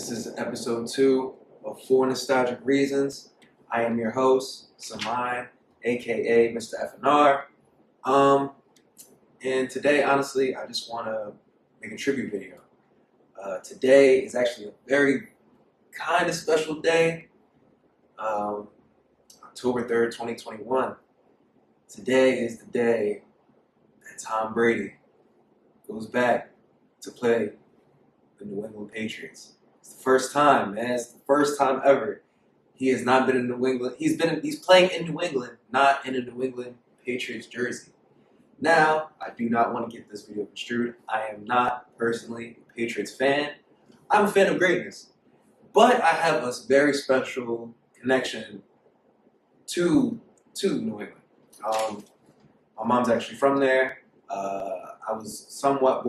This is episode 2 of 4 Nostalgic Reasons. I am your host, Samai, aka Mr. FNR. And today, honestly, I just want to make a tribute video. Today is actually a very kind of special day. October 3rd, 2021. Today is the day that Tom Brady goes back to play the New England Patriots. It's the first time, man. It's the first time ever. He has not been in New England. He's playing in New England, not in a New England Patriots jersey. Now, I do not want to get this video construed. I am not personally a Patriots fan. I'm a fan of greatness. But I have a very special connection to New England. My mom's actually from there. I was somewhat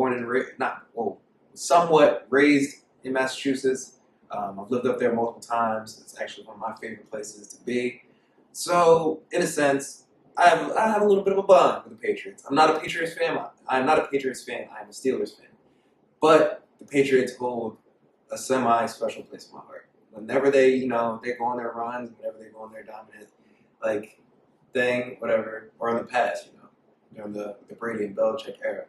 somewhat raised in Massachusetts. I've lived up there multiple times. It's actually one of my favorite places to be. So, in a sense, I have a little bit of a bond with the Patriots. I'm not a Patriots fan. I'm not a Patriots fan. I'm a Steelers fan. But the Patriots hold a semi-special place in my heart. Whenever they go on their runs, whenever they go on their dominant thing, whatever, or in the past, during the Brady and Belichick era.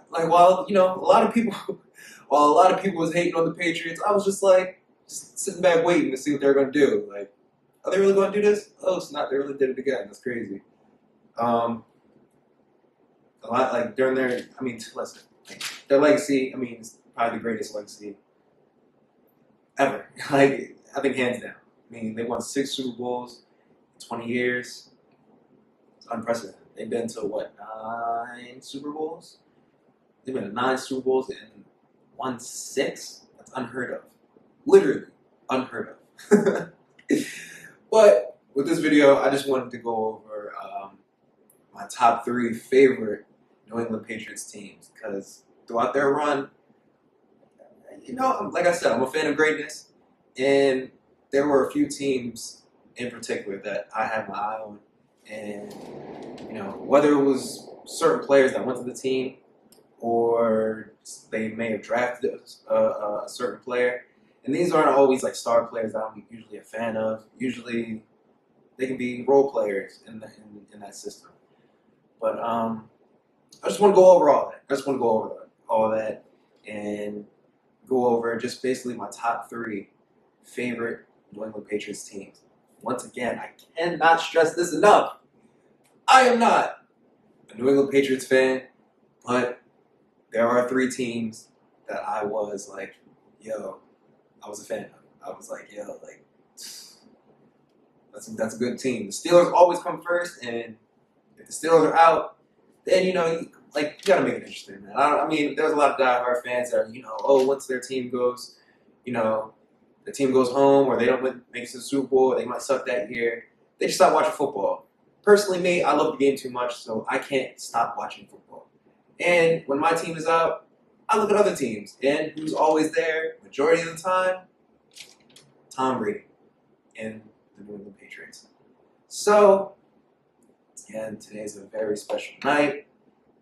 While a lot of people was hating on the Patriots, I was just sitting back waiting to see what they're gonna do. Like, are they really gonna do this? Oh, it's not. They really did it again. That's crazy. A lot during their, listen, their legacy. It's probably the greatest legacy ever. I think hands down. They won 6 Super Bowls in 20 years. It's unprecedented. They've been to 9 Super Bowls? They've been to 9 Super Bowls and won 6? That's unheard of. Literally unheard of. But with this video, I just wanted to go over my top 3 favorite New England Patriots teams, because throughout their run, like I said, I'm a fan of greatness, and there were a few teams in particular that I had my eye on, and whether it was certain players that went to the team, or they may have drafted a certain player, and these aren't always star players that I'm usually a fan of. Usually, they can be role players in that system. But I just want to go over all that. I just want to go over all that and go over just basically my top 3 favorite New England Patriots teams. Once again, I cannot stress this enough. I am not a New England Patriots fan, but there are 3 teams that I was I was a fan of. I was that's a good team. The Steelers always come first, and if the Steelers are out, then you gotta make it interesting, man. There's a lot of diehard fans that are, once their team goes, the team goes home, or they don't make it to the Super Bowl, they might suck that year, they just stop watching football. Personally, me, I love the game too much, so I can't stop watching football. And when my team is out, I look at other teams, and who's always there, majority of the time? Tom Brady and the New England Patriots. So, again, today's a very special night.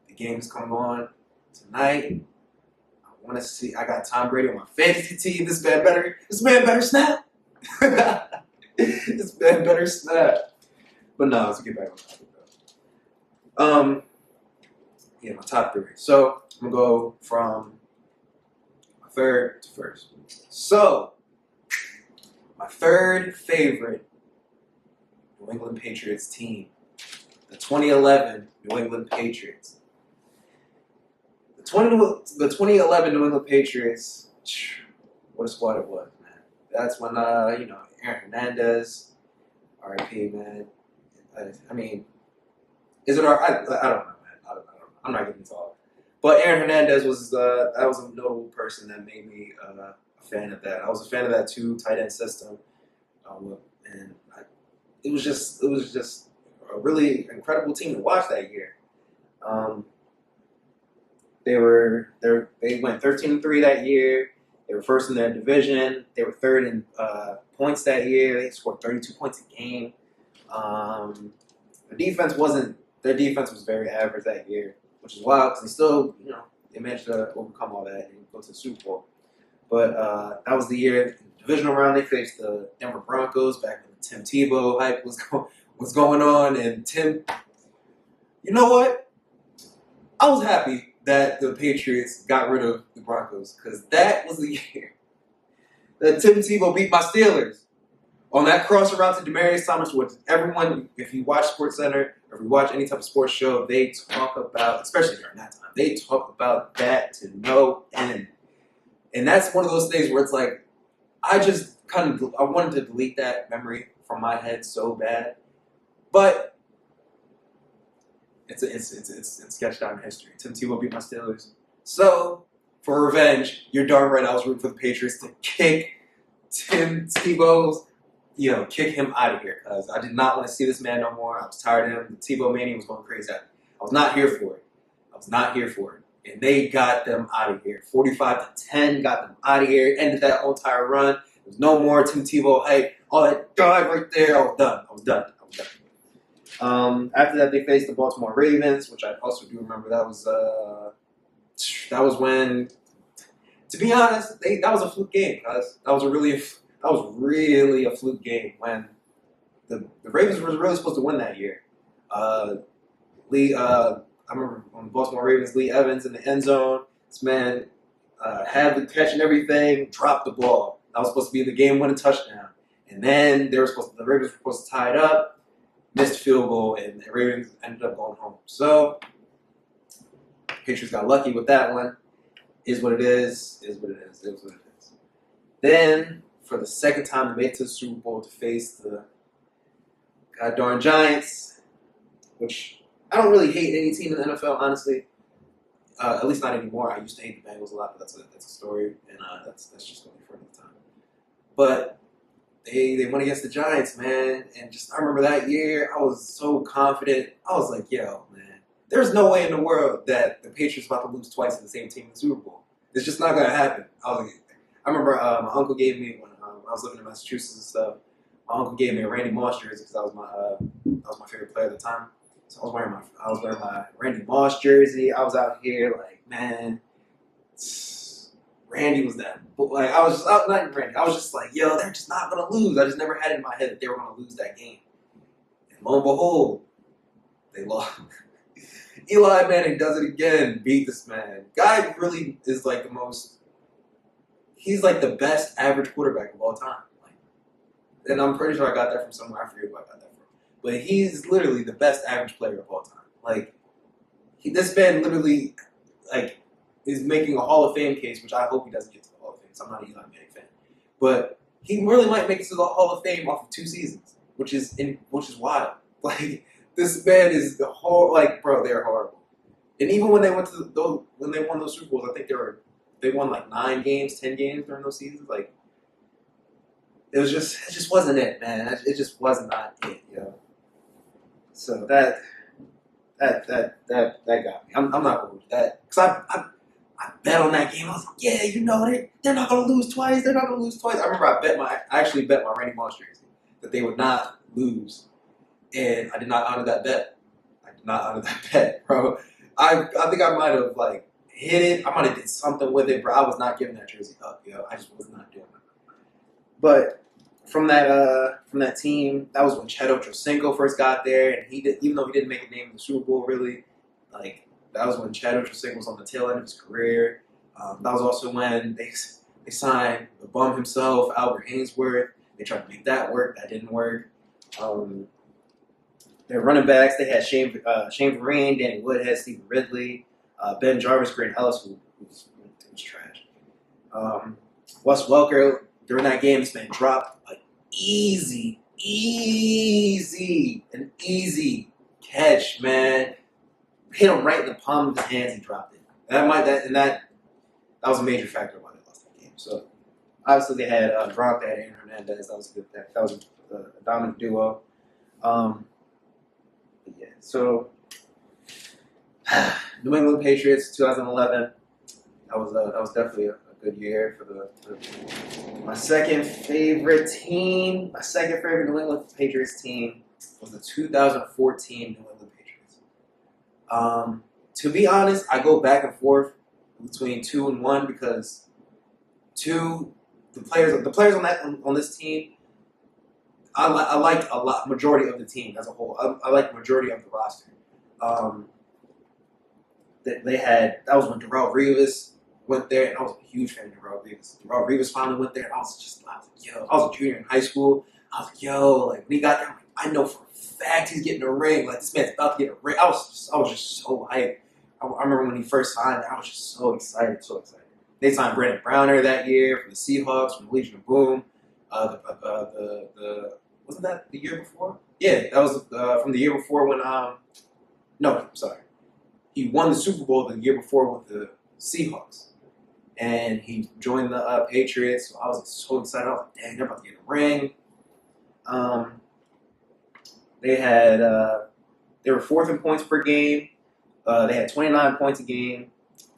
The game's coming on tonight. I got Tom Brady on my fantasy team. This man better snap. This man better snap. But no, let's get back on topic though. My top 3. So I'm gonna go from my 3rd to 1st. So my 3rd favorite New England Patriots team, the 2011 New England Patriots. The 2011 New England Patriots, what a squad it was, man. That's when, Aaron Hernandez, R.I.P., man. Is it I don't know, man. I'm not getting into all. But Aaron Hernandez was that was a notable person that made me a fan of that. I was a fan of that 2 tight end system, and it was just a really incredible team to watch that year. They went 13-3 that year. They were first in their division. They were 3rd in points that year. They scored 32 points a game. Their defense was very average that year, which is wild because they still, they managed to overcome all that and go to the Super Bowl. But that was the year, divisional round, they faced the Denver Broncos back when the Tim Tebow hype was going on. And Tim, you know what? I was happy that the Patriots got rid of the Broncos because that was the year that Tim Tebow beat my Steelers. On that crosser route to Demaryius Thomas, which everyone, if you watch SportsCenter or if you watch any type of sports show, they talk about, especially during that time, they talk about that to no end. And that's one of those things where it's like, I wanted to delete that memory from my head so bad, but it's sketched out in history. Tim Tebow beat my Steelers, so for revenge, you're darn right. I was rooting for the Patriots to kick Tim Tebow's. Kick him out of here because I did not want to see this man no more. I was tired of him. The Tebow mania was going crazy. I was not here for it. And they got them out of here. 45-10 got them out of here. Ended that whole entire run. There was no more Tim Tebow hype. All that died right there. I was done. After that, they faced the Baltimore Ravens, which I also do remember. That was when, to be honest, that was a fluke game, guys. That was really a fluke game when the Ravens were really supposed to win that year. I remember on the Baltimore Ravens, Lee Evans in the end zone. This man had the catch and everything, dropped the ball. That was supposed to be the game-winning touchdown. And then the Ravens were supposed to tie it up, missed field goal, and the Ravens ended up going home. So Patriots got lucky with that one. Is what it is. Then, for the second time, they made it to the Super Bowl to face the goddamn Giants, which I don't really hate any team in the NFL, honestly. At least not anymore. I used to hate the Bengals a lot, but that's a story, and that's just going to be for another time. But they went against the Giants, man, and I remember that year, I was so confident. I was like, yo, man, there's no way in the world that the Patriots are about to lose twice to the same team in the Super Bowl. It's just not going to happen. I remember my uncle gave me, when I was living in Massachusetts and stuff, my uncle gave me a Randy Moss jersey because that was my favorite player at the time. So I was wearing my Randy Moss jersey. I was out here like, man, Randy was that. Like I was just like, yo, they're just not gonna lose. I just never had it in my head that they were gonna lose that game. And lo and behold, they lost. Eli Manning does it again. Beat this man. Guy really is like he's like the best average quarterback of all time. And I'm pretty sure I got that from somewhere. I forget who I got that from. But he's literally the best average player of all time. This man literally, is making a Hall of Fame case, which I hope he doesn't get to the Hall of Fame. So I'm not an Eli Manning fan. But he really might make it to the Hall of Fame off of 2 seasons, which is wild. This man is the whole, bro, they're horrible. And even when they won those Super Bowls, I think they won 9 games, 10 games during those seasons. It just wasn't it, man. It just was not it, yo. So that got me. I'm not going to do that because I bet on that game. I was like, yeah, they're not going to lose twice. They're not going to lose twice. I remember I actually bet my Randy Moss jersey that they would not lose, and I did not honor that bet. Bro. I think I might have hit it. I might have did something with it, bro. I was not giving that jersey up, yo. I just was not doing it. But from that team, that was when Cheto Ochocinco first got there, and even though he didn't make a name in the Super Bowl, really, that was when Cheto Ochocinco was on the tail end of his career. That was also when they signed the bum himself, Albert Haynesworth. They tried to make that work. That didn't work. Their running backs, they had Shane Vereen, Danny Woodhead, Stephen Ridley, Ben Jarvis, Grant Ellis, who was trash. Wes Welker, during that game, this man dropped an easy catch, man. Hit him right in the palm of his hands and dropped it. That was a major factor why they lost that game. So obviously they had Gronk, they had Aaron Hernandez. That was a good. That was a dominant duo. Yeah. So New England Patriots, 2011. That was definitely a good year for my second favorite team. My second favorite New England Patriots team was the 2014 New England Patriots. To be honest, I go back and forth between 2 and 1 because Two, the players on this team, I like a lot majority of the team as a whole. I like majority of the roster. Um, they had that was when Darrelle Revis went there, and I was a huge fan of Darrelle Revis. Darrelle Revis finally went there, and I was like, yo, I was a junior in high school. I was like, yo, like when he got there, I'm like, I know for a fact he's getting a ring. Like this man's about to get a ring. I was just so hyped. I remember when he first signed, I was just so excited, so excited. They signed Brandon Browner that year from the Seahawks, from the Legion of Boom. The wasn't that the year before? Yeah, that was from the year before when no, sorry, he won the Super Bowl the year before with the Seahawks, and he joined the Patriots. So I was so excited. I was like, dang, they're about to get a ring. They had they were fourth in points per game. They had 29 points a game.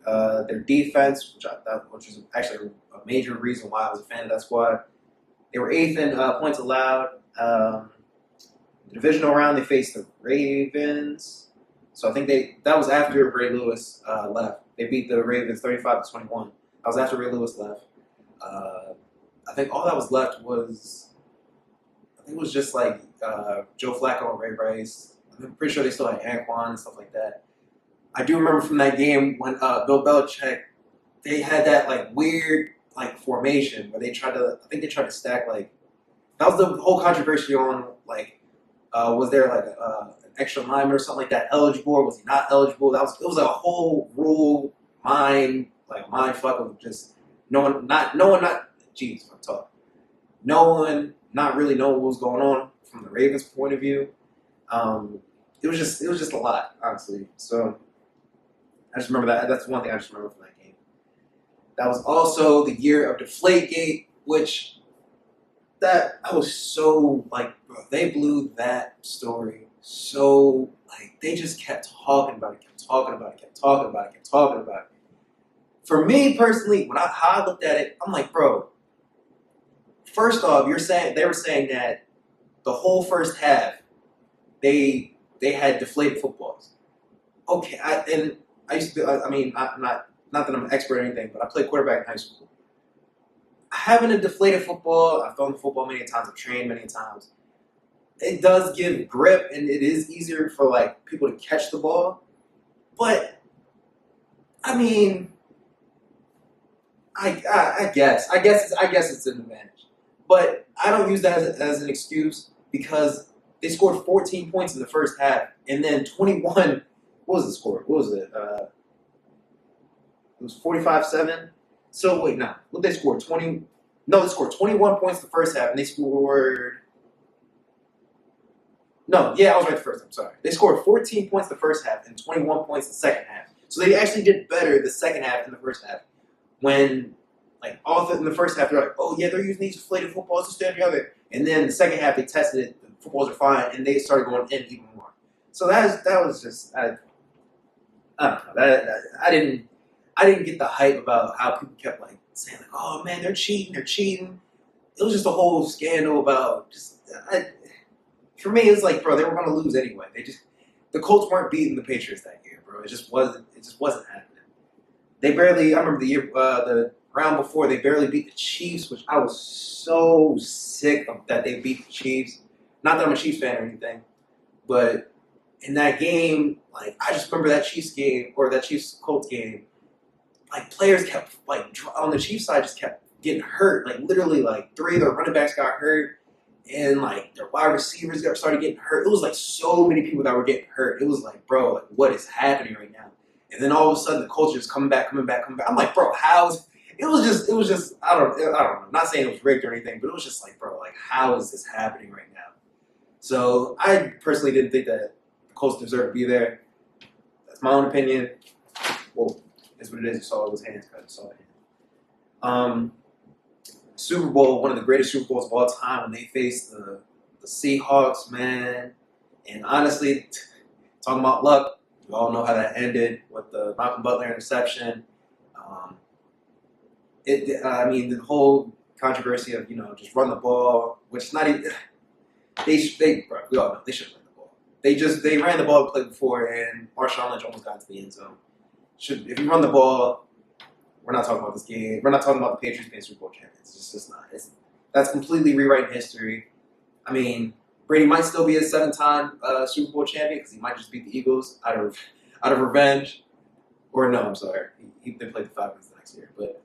Their defense, which was actually a major reason why I was a fan of that squad, they were eighth in points allowed. The divisional round, they faced the Ravens. So I think that was after Ray Lewis left. They beat the Ravens 35-21. That was after Ray Lewis left. I think all that was left was, I think it was just like Joe Flacco and Ray Rice. I'm pretty sure they still had Anquan and stuff like that. I do remember from that game when Bill Belichick, they had that like weird like formation where they tried to stack like, that was the whole controversy on like, was there like an extra lineman or something like that eligible, or was he not eligible? It was a whole rule mind fuck of just no one not really knowing what was going on from the Ravens' point of view. It was just a lot, honestly. So I just remember that. That's one thing I just remember from that game. That was also the year of Deflategate, which that I was so like, bro, they blew that story so like they just kept talking about it. For me personally, how I looked at it, I'm like, bro. First off, they were saying that the whole first half they had deflated footballs. Okay, I used to. I mean, not that I'm an expert or anything, but I played quarterback in high school. Having a deflated football, I've thrown the football many times, I've trained many times. It does give grip, and it is easier for like people to catch the ball. But I mean, I guess it's an advantage. But I don't use that as an excuse because they scored 14 points in the first half, and then 21. What was the score? What was it? It was 45-7. So wait, no. What they scored? 20? No, they scored 21 points the first half, and they scored. No, yeah, I was right the first time. Sorry, they scored 14 points the first half and 21 points the second half. So they actually did better the second half than the first half. When like in the first half, they're like, oh yeah, they're using these deflated footballs to stand together, and then the second half they tested it, the footballs are fine, and they started going in even more. So that was just I don't know. I didn't get the hype about how people kept like saying like, oh man, they're cheating. It was just a whole scandal about for me, it's like, bro, they were going to lose anyway. The Colts weren't beating the Patriots that year, bro. It just wasn't happening. They barely. I remember the round before, they barely beat the Chiefs, which I was so sick of that they beat the Chiefs. Not that I'm a Chiefs fan or anything, but in that game, like I just remember that Chiefs game or that Chiefs Colts game. Like players kept like on the Chiefs side just kept getting hurt. Like literally, like 3 of their running backs got hurt, and like their wide receivers started getting hurt. It was like so many people that were getting hurt. It was like, bro, like what is happening right now? And then all of a sudden, the culture is coming back. I'm like, bro, it was just. I don't know. I'm not saying it was rigged or anything, but it was just like, bro, like how is this happening right now? So I personally didn't think that the Colts deserved to be there. That's my own opinion. Well, it's what it is. You saw it was hands cut. Saw it. Super Bowl, one of the greatest Super Bowls of all time, when they faced the Seahawks, man. And honestly, talking about luck, we all know how that ended with the Malcolm Butler interception. The whole controversy of just run the ball, which is not even. We all know they shouldn't run the ball. They ran the ball the play before, and Marshawn Lynch almost got to the end zone. If you run the ball, we're not talking about this game. We're not talking about the Patriots being Super Bowl champions. It's just not. That's completely rewriting history. I mean, Brady might still be a 7-time Super Bowl champion because he might just beat the Eagles out of revenge. Or no, I'm sorry, they played the Falcons the next year, but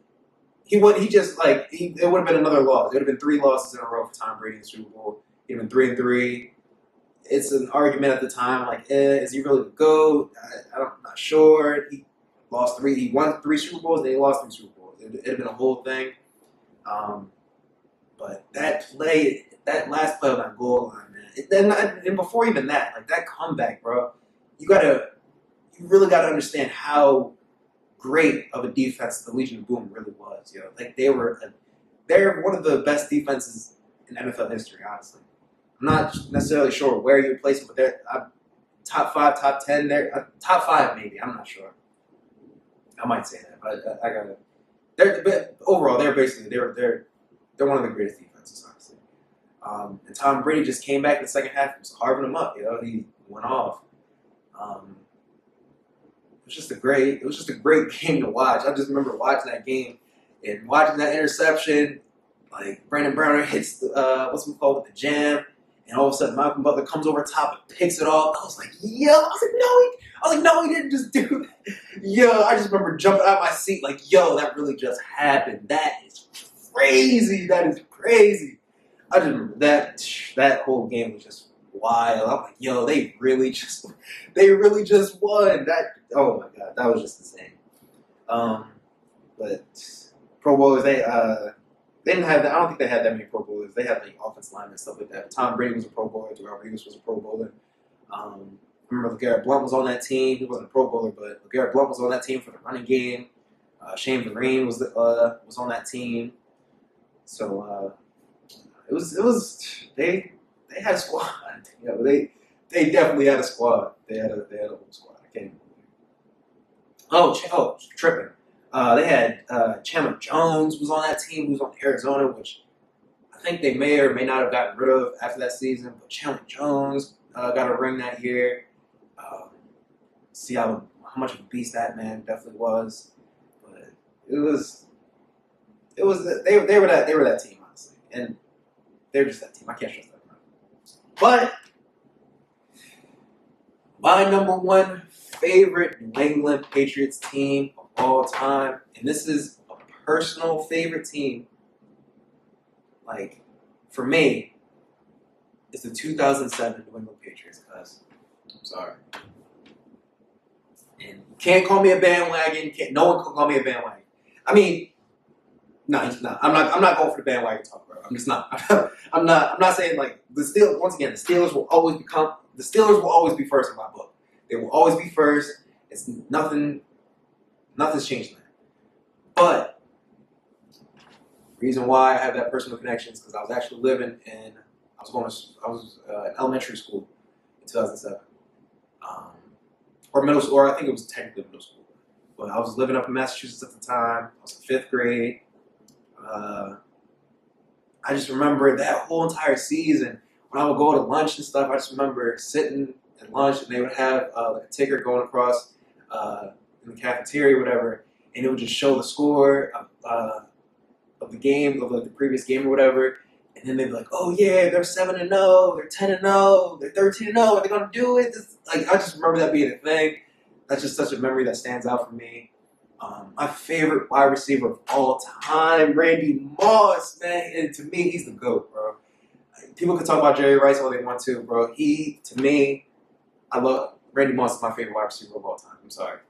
it would have been another loss. It would have been 3 losses in a row for Tom Brady in the Super Bowl. He'd been 3-3. It's an argument at the time, like, is he really the GOAT? I'm not sure. He won 3 Super Bowls, then he lost 3 Super Bowls. It'd have been a whole thing. But that last play on that goal line, man. And before even that, like that comeback, bro, you really gotta understand how great of a defense the Legion of Boom really was. Like they're one of the best defenses in NFL history, honestly. I'm not necessarily sure where you place them, but they're top 5, top 10. They're top 5 maybe. I'm not sure. I might say that, but I gotta. But overall, they're one of the greatest defenses, honestly. And Tom Brady just came back in the second half and was carving them up. He went off. It was just a great game to watch. I just remember watching that game and watching that interception. Like Brandon Browner hits what's it called with the jam, and all of a sudden Malcolm Butler comes over top and picks it off. I was like, no, he didn't just do that. I just remember jumping out of my seat like, that really just happened. That is crazy. That is crazy. I just remember that whole game was just wild. I'm like, they really just won. Oh my god, that was just insane. But Pro Bowlers, they didn't have that. I don't think they had that many Pro Bowlers. They had like offensive linemen and stuff like that. Tom Brady was a Pro Bowler. Terrell Davis was a Pro Bowler. I remember LeGarrette Blount was on that team. He wasn't a Pro Bowler, but LeGarrette Blount was on that team for the running game. Shane Vereen was on that team. So it was they had a squad. They definitely had a squad. They had a whole squad. I can't even tripping. They had Chandler Jones was on that team. Who was on Arizona, which I think they may or may not have gotten rid of after that season. But Chandler Jones got a ring that year. See how much of a beast that man definitely was. But they were that team, honestly, and they're just that team. I can't stress that enough. But my number 1 favorite New England Patriots team of all time, and this is a personal favorite team, like, for me, is the 2007 New England Patriots, guys. I'm sorry. And you can't call me a bandwagon. No one can call me a bandwagon. I mean, no, he's not. I'm not going for the bandwagon talk, bro. I'm just not. I'm not saying like the Steelers. Once again, the Steelers will always be first in my book. They will always be first. It's nothing's changed that. But reason why I have that personal connection is because I was actually living in. I was in elementary school in 2007, or middle school, or I think it was technically middle school. But I was living up in Massachusetts at the time. I was in 5th grade. I just remember that whole entire season when I would go to lunch and stuff. I just remember sitting at lunch and they would have like a ticker going across in the cafeteria or whatever, and it would just show the score of the game, of like the previous game or whatever. And then they'd be like, "Oh yeah, they're 7-0, they're 10-0, they're 13-0. Are they gonna do it?" I just remember that being a thing. That's just such a memory that stands out for me. My favorite wide receiver of all time, Randy Moss, man. And to me, he's the GOAT, bro. People can talk about Jerry Rice all they want to, bro. To me, I love Randy Moss is my favorite wide receiver of all time. I'm sorry.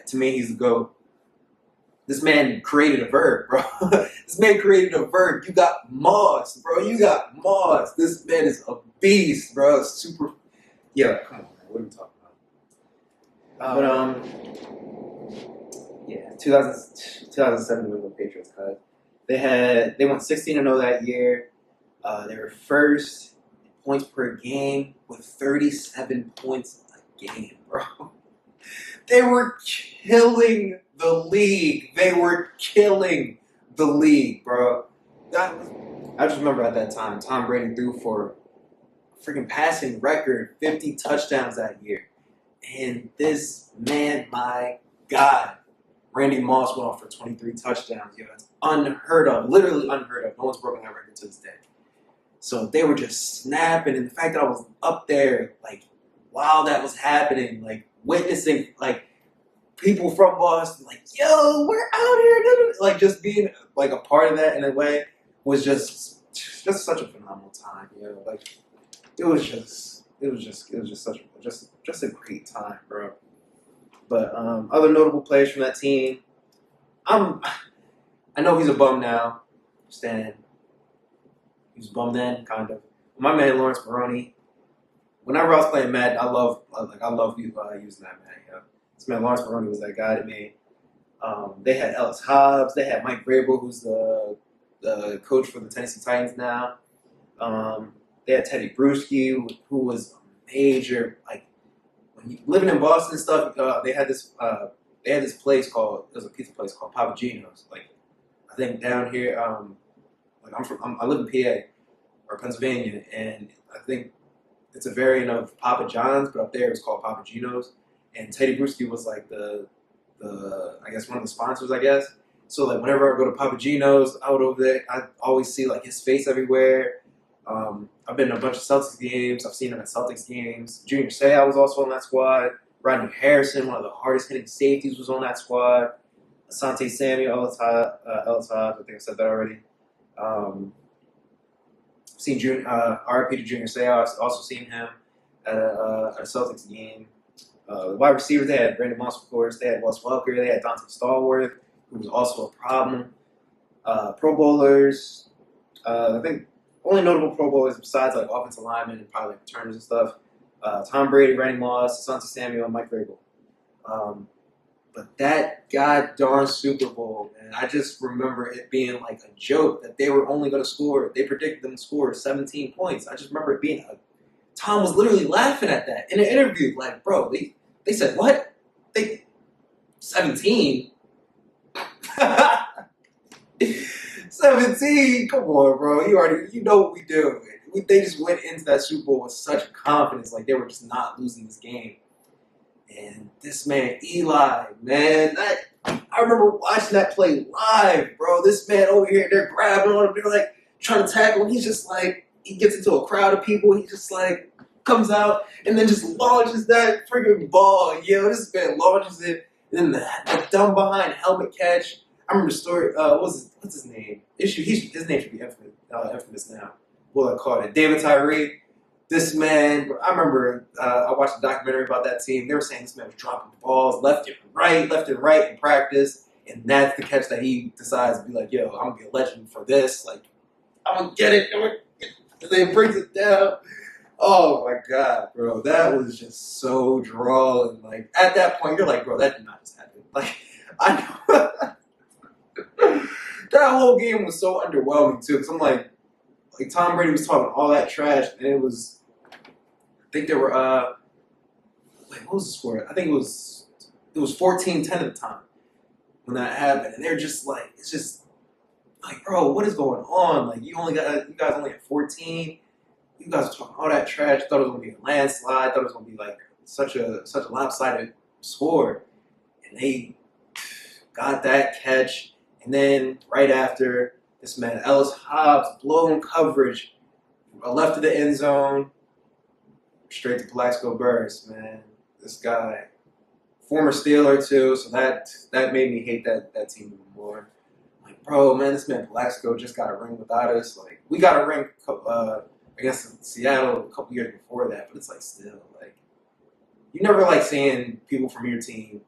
To me, he's the GOAT. This man created a verb, bro. This man created a verb. You got Moss, bro. You got Moss. This man is a beast, bro. Super. Yeah, come on, man. What are we talking about? Yeah, 2007 New England Patriots. They went 16-0 that year. They were first in points per game with 37 points a game, bro. They were killing the league. Bro. I just remember at that time, Tom Brady threw for a freaking passing record 50 touchdowns that year. And this man, my God, Randy Moss went off for 23 touchdowns. Yo, that's unheard of, literally unheard of. No one's broken that record to this day. So they were just snapping, and the fact that I was up there, like, while that was happening, like, witnessing, like, people from Boston, like, yo, we're out here, like, just being, like, a part of that in a way was just such a phenomenal time, you know, like, it was just such a great time, bro. But other notable players from that team, I know he's a bum now, Stan. He was bummed then, kind of. My man Lawrence Maroney. Whenever I was playing Madden, I love using that man. You know? This man Lawrence Maroney was that guy to me. They had Ellis Hobbs. They had Mike Vrabel, who's the coach for the Tennessee Titans now. They had Teddy Bruschi, who was a major, like, when you living in Boston and stuff. They had this place called, there's a pizza place called Papa Gino's. Like, I think down here, like I live in PA or Pennsylvania, and I think it's a variant of Papa John's, but up there it's called Papa Gino's. And Teddy Bruschi was like the I guess one of the sponsors, I guess. So like whenever I go to Papa Gino's out over there, I always see like his face everywhere. I've been to a bunch of Celtics games. I've seen him at Celtics games. Junior Seau was also on that squad. Rodney Harrison, one of the hardest hitting safeties, was on that squad. Asante Samuel, Ellis Hobbs, I think I said that already. Seen RIP to Junior Seau. I've also seen him at a Celtics game. The wide receivers, they had Brandon Moss, of course. They had Wes Welker. They had Dante Stallworth, who was also a problem. Pro Bowlers, I think only notable Pro Bowlers besides like offensive linemen and probably like returners and stuff. Tom Brady, Randy Moss, Asante Samuel, and Mike Vrabel. But that goddamn Super Bowl, man, I just remember it being like a joke that they were only going to score. They predicted them to score 17 points. I just remember it being Tom was literally laughing at that in an interview. Like, bro, they said, what? 17? 17? Come on, bro. You know what we do. They just went into that Super Bowl with such confidence. Like, they were just not losing this game. And this man, Eli, man, I remember watching that play live, bro. This man over here, they're grabbing on him. They're, like, trying to tackle him. He's just, like, he gets into a crowd of people. He just, like, comes out and then just launches that freaking ball. Yo, this man launches it. And then the dumb behind helmet catch. I remember the story. What's his name? His name should be infamous now. Well, I called it David Tyree. This man, I remember I watched a documentary about that team. They were saying this man was dropping balls left and right in practice, and that's the catch that he decides to be like, "Yo, I'm gonna be a legend for this. Like, I'm gonna get it." And then brings it down. Oh my god, bro, that was just so droll. And like at that point, you're like, bro, that did not just happen. Like, I that whole game was so underwhelming too. Cause I'm like Tom Brady was talking all that trash, and it was. I think there were what was the score? I think it was 14-10 at the time when that happened, and they're just like, it's just like, bro, what is going on? Like, you guys only had 14. You guys were talking all that trash. Thought it was gonna be a landslide. Thought it was gonna be like such a lopsided score, and they got that catch, and then right after this man Ellis Hobbs blown coverage, left of the end zone. Straight to Plaxico Burress, man. This guy, former Steeler too, so that made me hate that team even more. Like, bro, man, this man Plaxico just got a ring without us. Like, we got a ring against Seattle a couple years before that, but it's like still like you never like seeing people from your team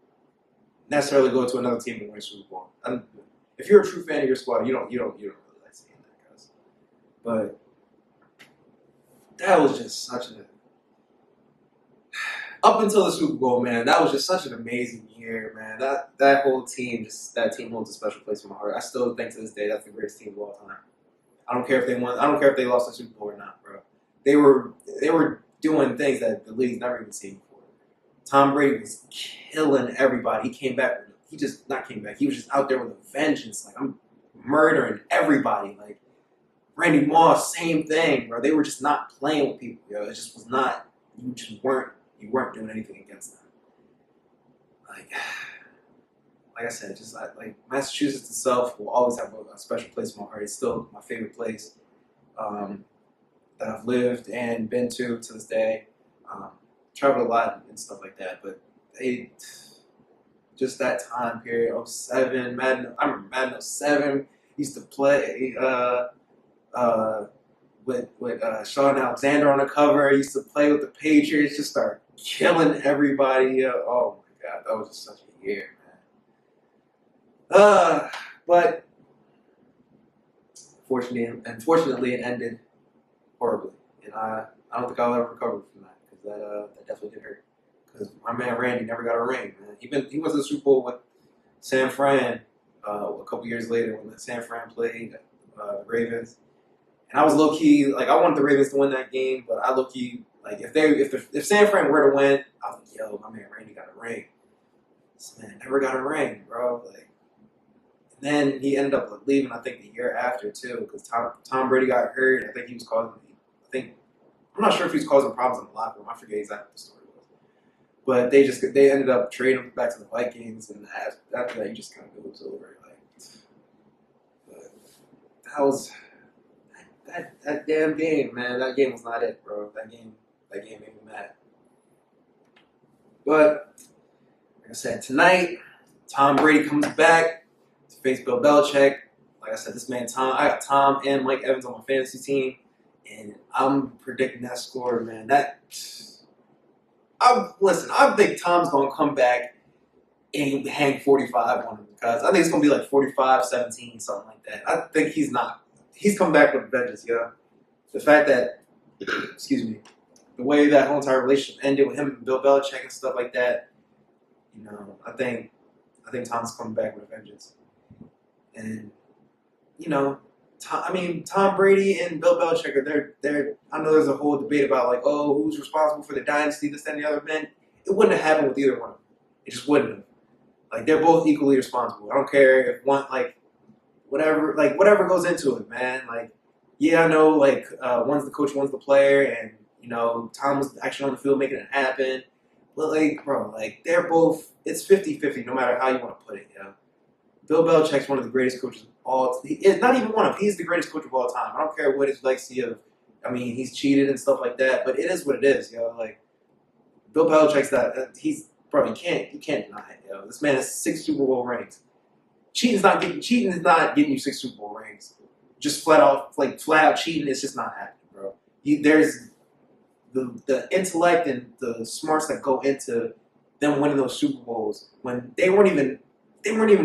necessarily go to another team and win a Super Bowl. If you're a true fan of your squad, you don't really like seeing that, guys. But that was just such a up until the Super Bowl, man, that was just such an amazing year, man. That whole team, that team holds a special place in my heart. I still think to this day that's the greatest team of all time. I don't care if they won. I don't care if they lost the Super Bowl or not, bro. They were doing things that the league's never even seen before. Tom Brady was killing everybody. He came back. He just not came back. He was just out there with a vengeance. Like, I'm murdering everybody. Like Randy Moss, same thing, bro. They were just not playing with people, yo. It just was not. You weren't doing anything against them. Like, like I said, just like Massachusetts itself will always have a special place in my heart. It's still my favorite place um, that I've lived and been to this day. Um, Traveled a lot and stuff like that, but they just that time period, '07, Madden. I remember Madden '07 used to play uh, with Sean Alexander on the cover. He used to play with the Patriots, just start killing everybody. Oh my God, that was just such a year, man. But unfortunately, it ended horribly, and I don't think I'll ever recover from that because that definitely did hurt. Because my man Randy never got a ring, man. He went to the Super Bowl with San Fran a couple years later when San Fran played the Ravens. And I was low key like I wanted the Ravens to win that game, but I low key like if San Fran were to win, I was like, yo, my man Randy got a ring. This man never got a ring, bro. Like, and then he ended up leaving. I think the year after too, because Tom Brady got hurt. I think he was causing. I think I'm not sure if he was causing problems in the locker room. I forget exactly what the story was. But they ended up trading him back to the Vikings, and after that, you just kind of knew it was over. Like, but that was. That damn game, man. That game was not it, bro. That game made me mad. But like I said, tonight, Tom Brady comes back to face Bill Belichick. Like I said, this man Tom, I got Tom and Mike Evans on my fantasy team, and I'm predicting that score, man. I think Tom's gonna come back and hang 45 on him because I think it's gonna be like 45-17, something like that. I think he's not. He's come back with vengeance, yo. The fact that, excuse me, the way that whole entire relationship ended with him and Bill Belichick and stuff like that, I think Tom's coming back with a vengeance. And, Tom Brady and Bill Belichick they're I know there's a whole debate about like, oh, who's responsible for the dynasty, this, that, and the other, man. It wouldn't have happened with either one of them. It just wouldn't have. Like, they're both equally responsible. I don't care if one, like, whatever goes into it, man. Like, yeah, I know, like, one's the coach, one's the player, and, Tom was actually on the field making it happen. But, like, bro, like, they're both, it's 50-50 no matter how you want to put it, Bill Belichick's one of the greatest coaches of all time. Not even one of, he's the greatest coach of all time. I don't care what his legacy of, he's cheated and stuff like that, but it is what it is, Like, Bill Belichick's bro, you can't deny it, This man has 6 Super Bowl rings. Cheating is not getting you 6 Super Bowl rings. Just flat out cheating. It's just not happening, bro. There's the intellect and the smarts that go into them winning those Super Bowls when they weren't even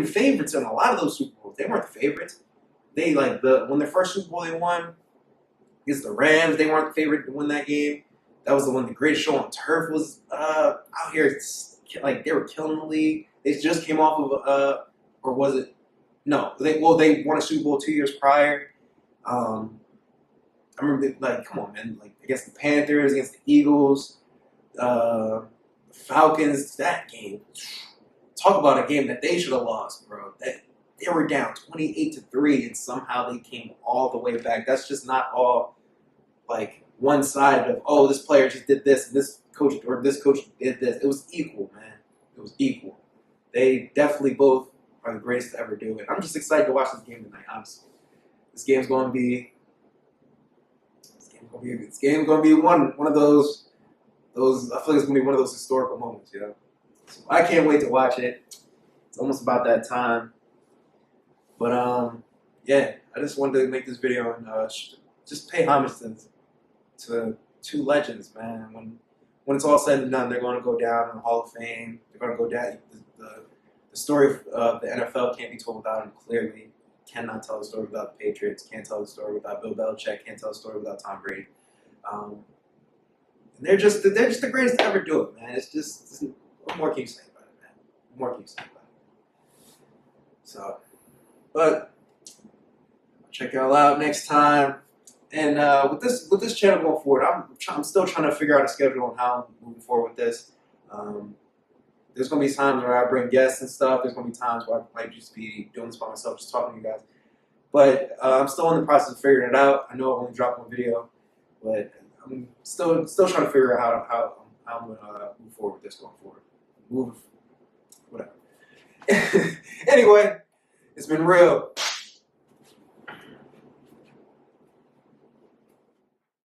favorites in a lot of those Super Bowls. They weren't the favorites. They when their first Super Bowl they won against the Rams. They weren't the favorite to win that game. That was the one. The greatest show on turf was out here. It's like they were killing the league. They just came off of or was it? No, they won a Super Bowl 2 years prior. I remember, come on, man, against the Panthers, against the Eagles, the Falcons. That game, talk about a game that they should have lost, bro. That they were down 28-3, and somehow they came all the way back. That's just not all one side of this player just did this, and this coach did this. It was equal, man. It was equal. They definitely both are the greatest to ever do it. I'm just excited to watch this game tonight, honestly. This game's gonna be one of those I feel like it's gonna be one of those historical moments, So I can't wait to watch it. It's almost about that time. But yeah, I just wanted to make this video and just pay homage to two legends, man. When it's all said and done, they're going to go down in the Hall of Fame. They're going to go down. The story of the NFL can't be told without them. Clearly, cannot tell the story without the Patriots. Can't tell the story without Bill Belichick. Can't tell the story without Tom Brady. And they're just the greatest to ever do it, man. It's just what more can you say about it, man? What more can you say about it? So, but I'll check y'all out next time. And with this channel going forward, I'm still trying to figure out a schedule on how I'm moving forward with this. There's going to be times where I bring guests and stuff. There's going to be times where I might just be doing this by myself, just talking to you guys. But I'm still in the process of figuring it out. I know I've only dropped one video, but I'm still trying to figure out how I'm going to move forward with this going forward. Whatever. Anyway, it's been real.